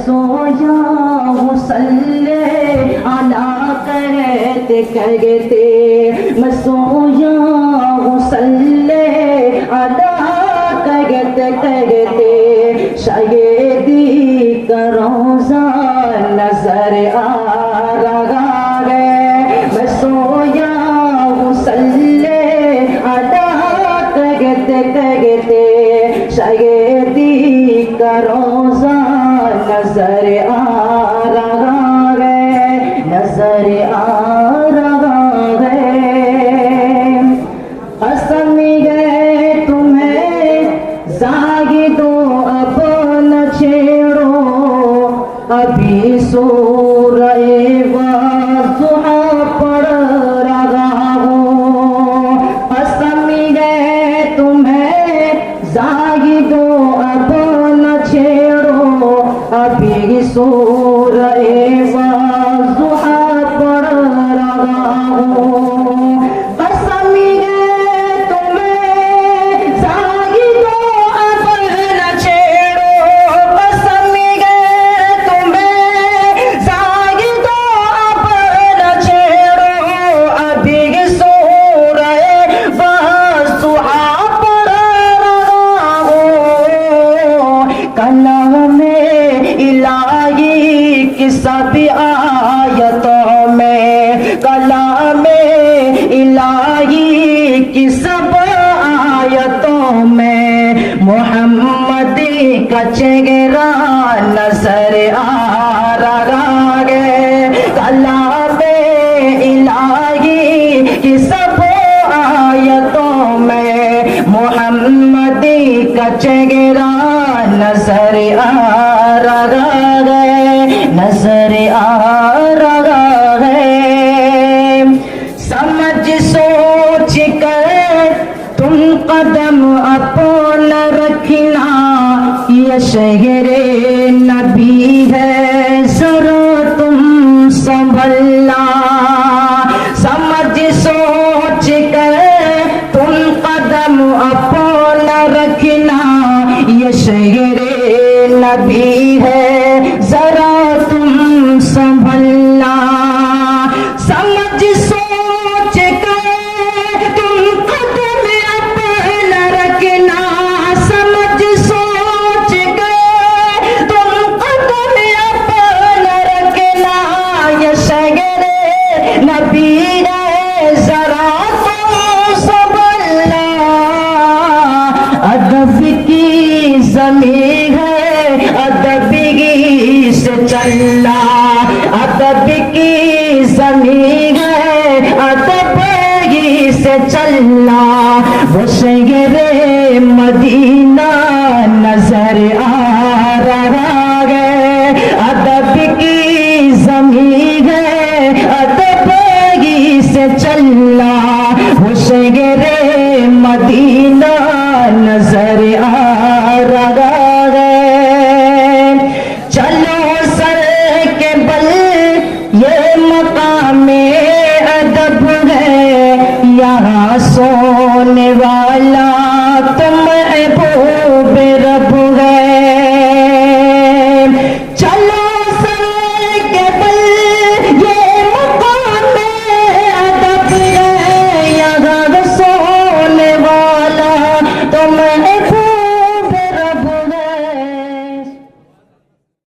سویا ہوں صلی علی کہتے کہتے، میں سویا ہوں صلی علی کہتے کہتے، شہیدی کا روزہ نظر آ رہا ہے، میں سویا ہوں صلی علی کہتے کہتے، شہیدی کا روزہ نظر آ رہا ہے، نظر آ رہا ہے۔ قسم ہے تمہیں زاہدوں اب نہ چھیڑو، ابھی سورہ والضحیٰ پڑھ رہا ہوں۔ قسم ہے تمہیں زاہدوں اب نہ چھیڑو، ابھی سورہ والضحیٰ پڑھ رہا ہوں۔ قسم ہے تمہیں زاہدوں اب نہ چھیڑو، قسم ہے تمہیں زاہدوں اب نہ چھیڑو، ابھی سورہ والضحیٰ پڑھ رہا ہوں۔ کلام الہی کی سب آیتوں میں، کلام الہی کی سب آیتوں میں، محمد کا چہرہ نظر آ رہا ہے۔ کلام الہی کی سب آیتوں میں، محمد کا چہرہ نظر آ رہا ہے، نظر آ رہا ہے۔ سمجھ سوچ کر تم قدم اپنا رکھنا، یہ شہر نبی ہے ذرا تم سنبھلنا۔ سمجھ سوچ کر تم قدم اپنا رکھنا، یہ شہر نبی ہے ذرا تم سنبھلنا۔ سمجھ سوچ کر تم قدم اپنا رکھنا، سمجھ سوچ کر تم قدم اپنا رکھنا، یہ شہر نبی ہے ذرا تم سنبھلنا۔ ادب کی زمین ہے، ادب ہی سے چلنا، ادب کی زمین ہے، ادب ہی سے چلنا۔ وہ شہر مدینہ نظر آ رہا ہے، ادب کی زمین ہے، ادب ہی سے چلنا۔ وہ شہر مدینہ نظر آ رہا ہے۔ چلو سر کے بل یہ مقام ادب ہے، یہاں سونے والا